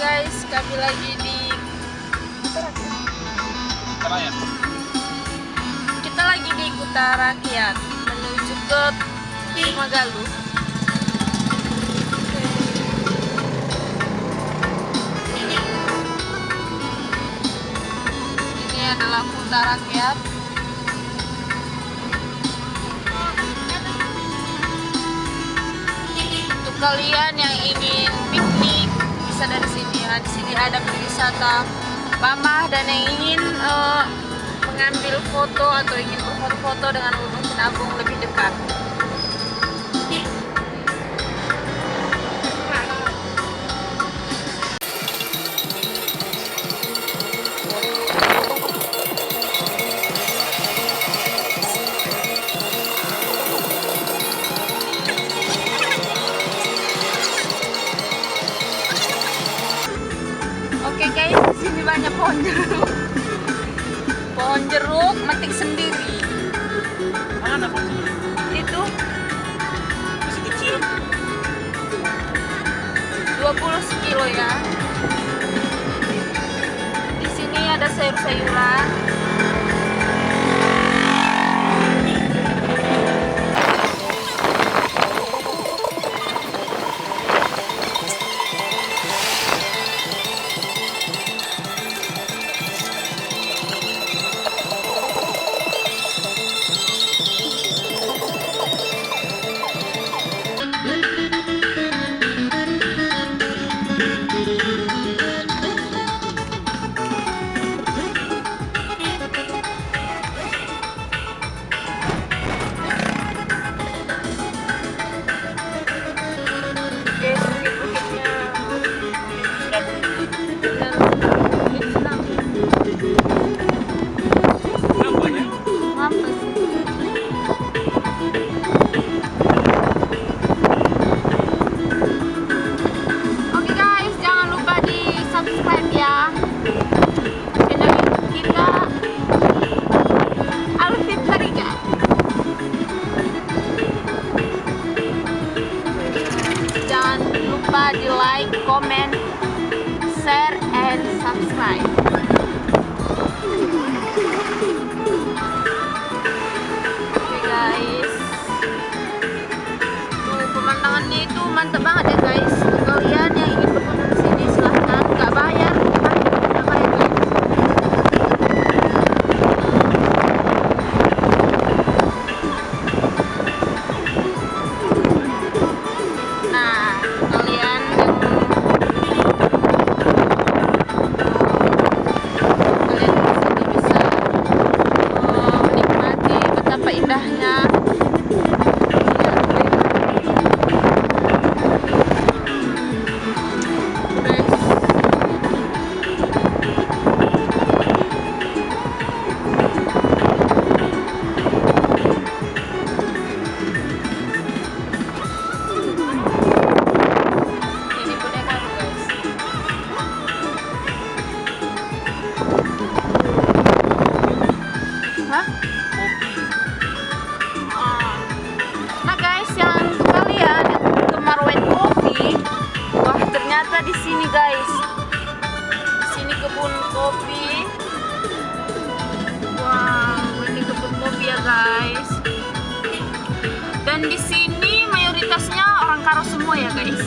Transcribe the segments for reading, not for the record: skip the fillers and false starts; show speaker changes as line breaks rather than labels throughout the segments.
guys, kami lagi di kita lagi di Kuta Rakyat menuju ke Melalui. Ini adalah Kuta Rakyat. Untuk kalian yang ingin piknik bisa dari sini ya. Di sini ada wisata ramah, dan yang ingin mengambil foto atau ingin berfoto-foto dengan Gunung Sinabung lebih dekat. Oke guys, di sini banyak pohon jeruk. Pohon jeruk metik sendiri.
Mana pohon jeruk?
Itu
Masih kecil.
20 sekilo ya. Di sini ada sayur-sayuran. Di like, comment, share, and subscribe. Oke guys, tuh pemandangannya itu mantap banget ya guys. Kalian yang ingin berfoto di sini silahkan, nggak bayar, nggak bayar guys. Nah guys, yang untuk kalian yang gemar wine coffee, wah ternyata di sini guys, di sini kebun kopi. Wow, ini kebun kopi ya guys. Dan di sini mayoritasnya orang Karo semua ya guys.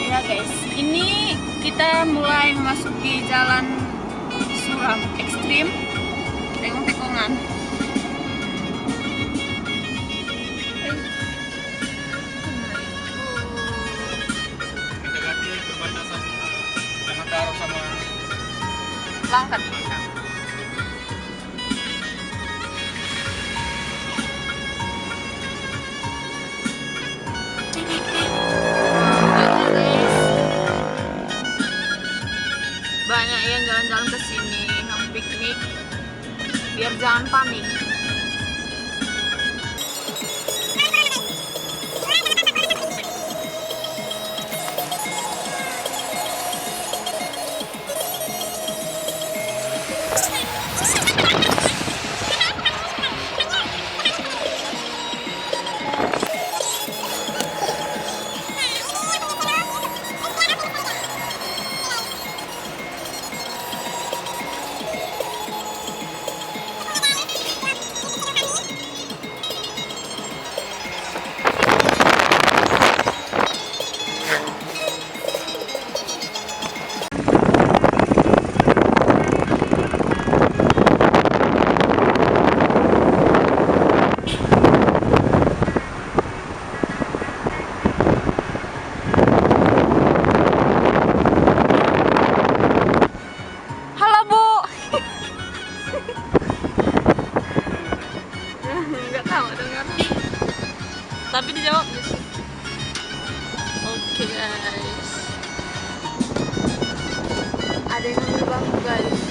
Ya guys, ini kita mulai memasuki jalan suram ekstrim, tekong-tekongan.
Mendekati perbatasan antara Karo sama
Langkat. Banyak yang jalan-jalan ke sini, yang piknik, biar jangan panik. Tapi dijawab sih. Oke guys. Ada yang ngambil bangku guys.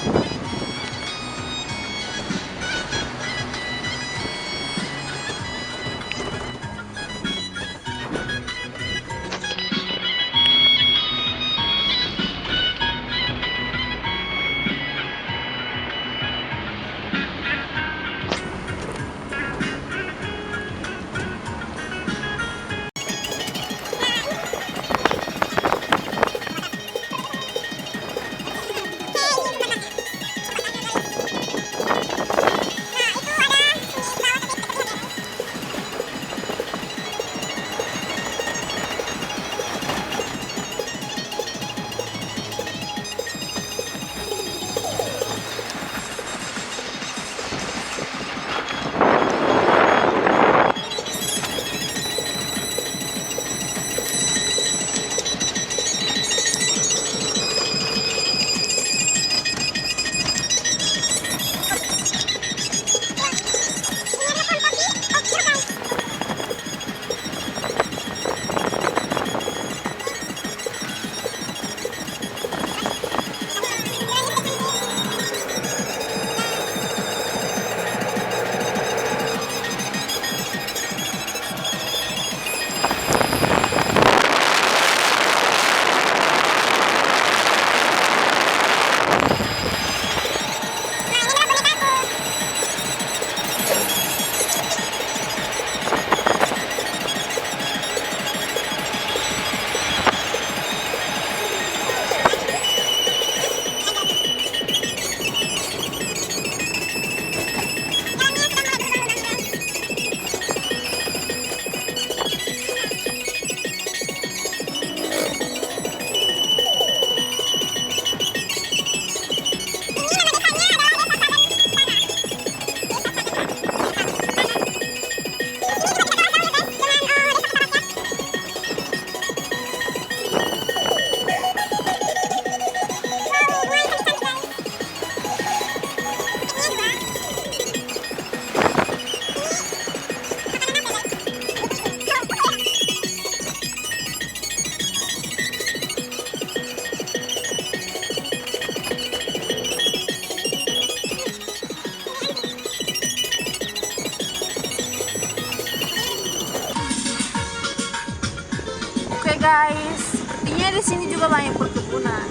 Guys, sepertinya di sini juga banyak perkebunan.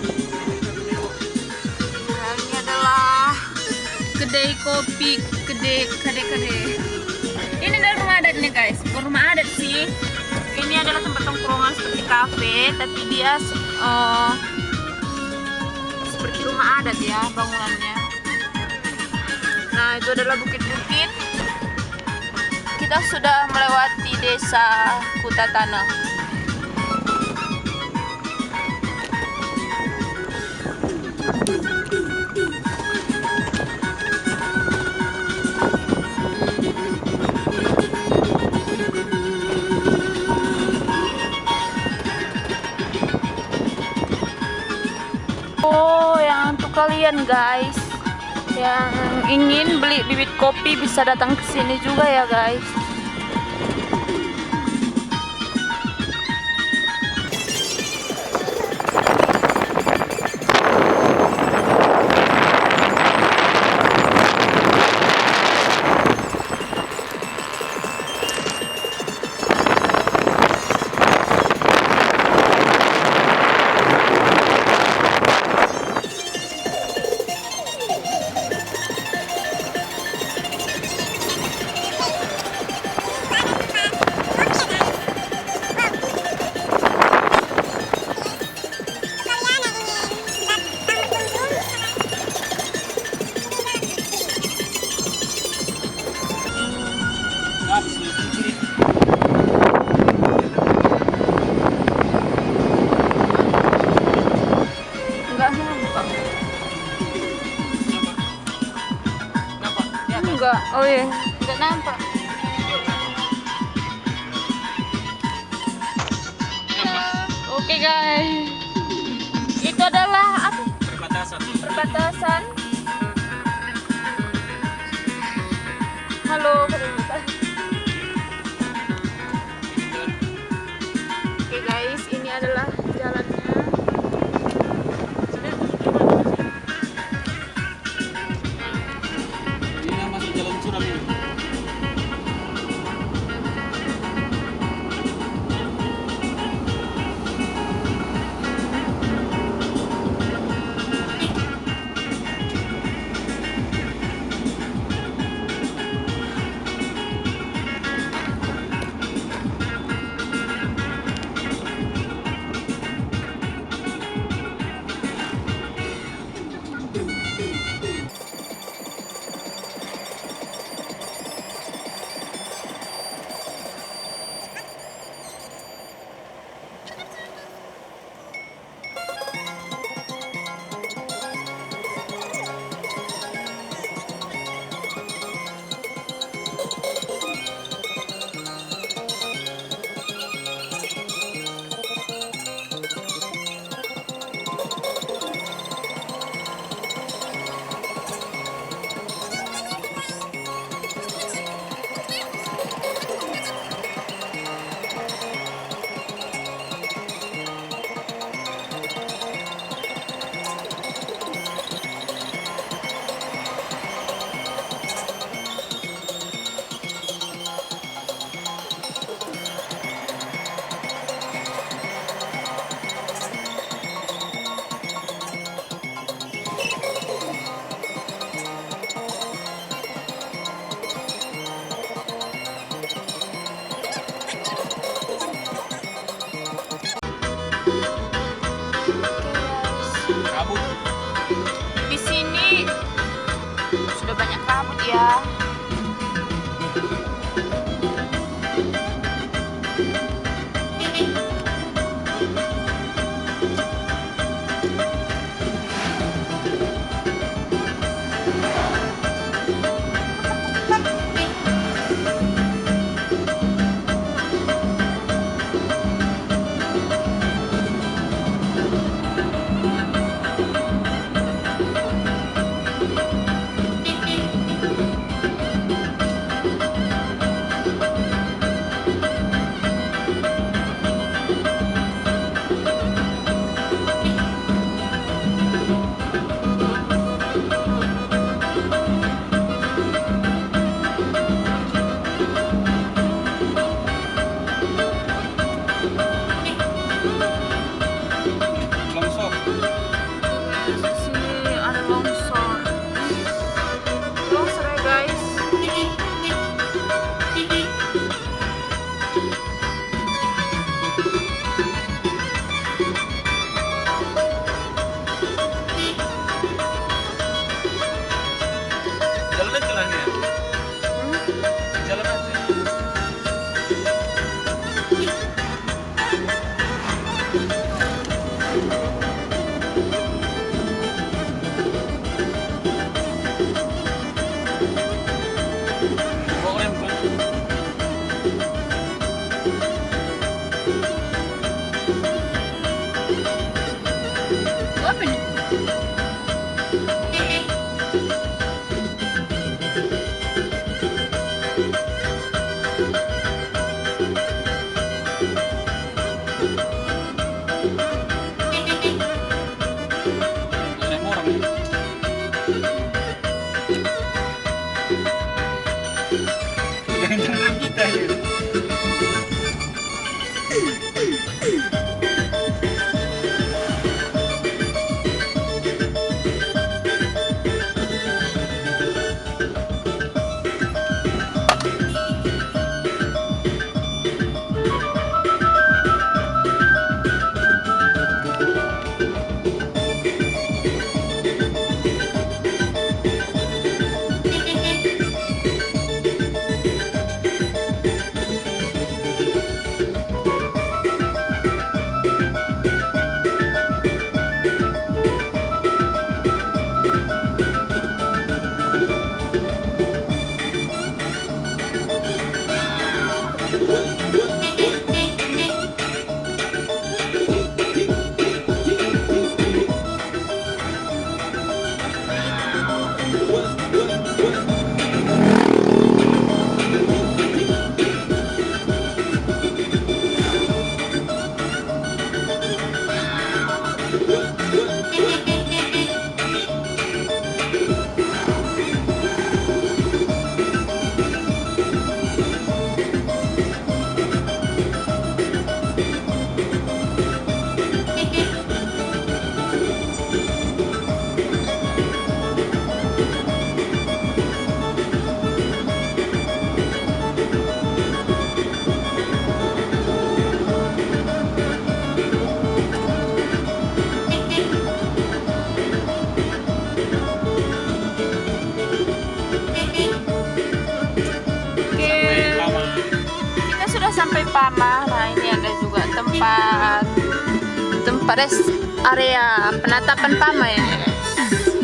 Nah, ini adalah kedai kopi, kedai. Ini dari rumah adat nih guys, bukan rumah adat sih. Ini adalah tempat tongkrongan seperti kafe, tapi dia seperti rumah adat ya bangunannya. Nah, itu adalah bukit-bukit. Kita sudah melewati desa Kuta Tanah. Oh, yang untuk kalian guys yang ingin beli bibit kopi bisa datang ke sini juga ya guys. Enggak, oh iya, enggak nampak. Oke guys, itu adalah apa? Perbatasan. Halo, ya.
Longsor.
Sini ada longsor. Longsor ya guys.
Jalan aja lah ini ya. Jalan aja. Bawa rem kan.
Apa nih?
Rem orang ya. Jangan-jangan rem kita ya.
Sampai Pama. Nah ini ada juga tempat area penatapan Pama ya guys.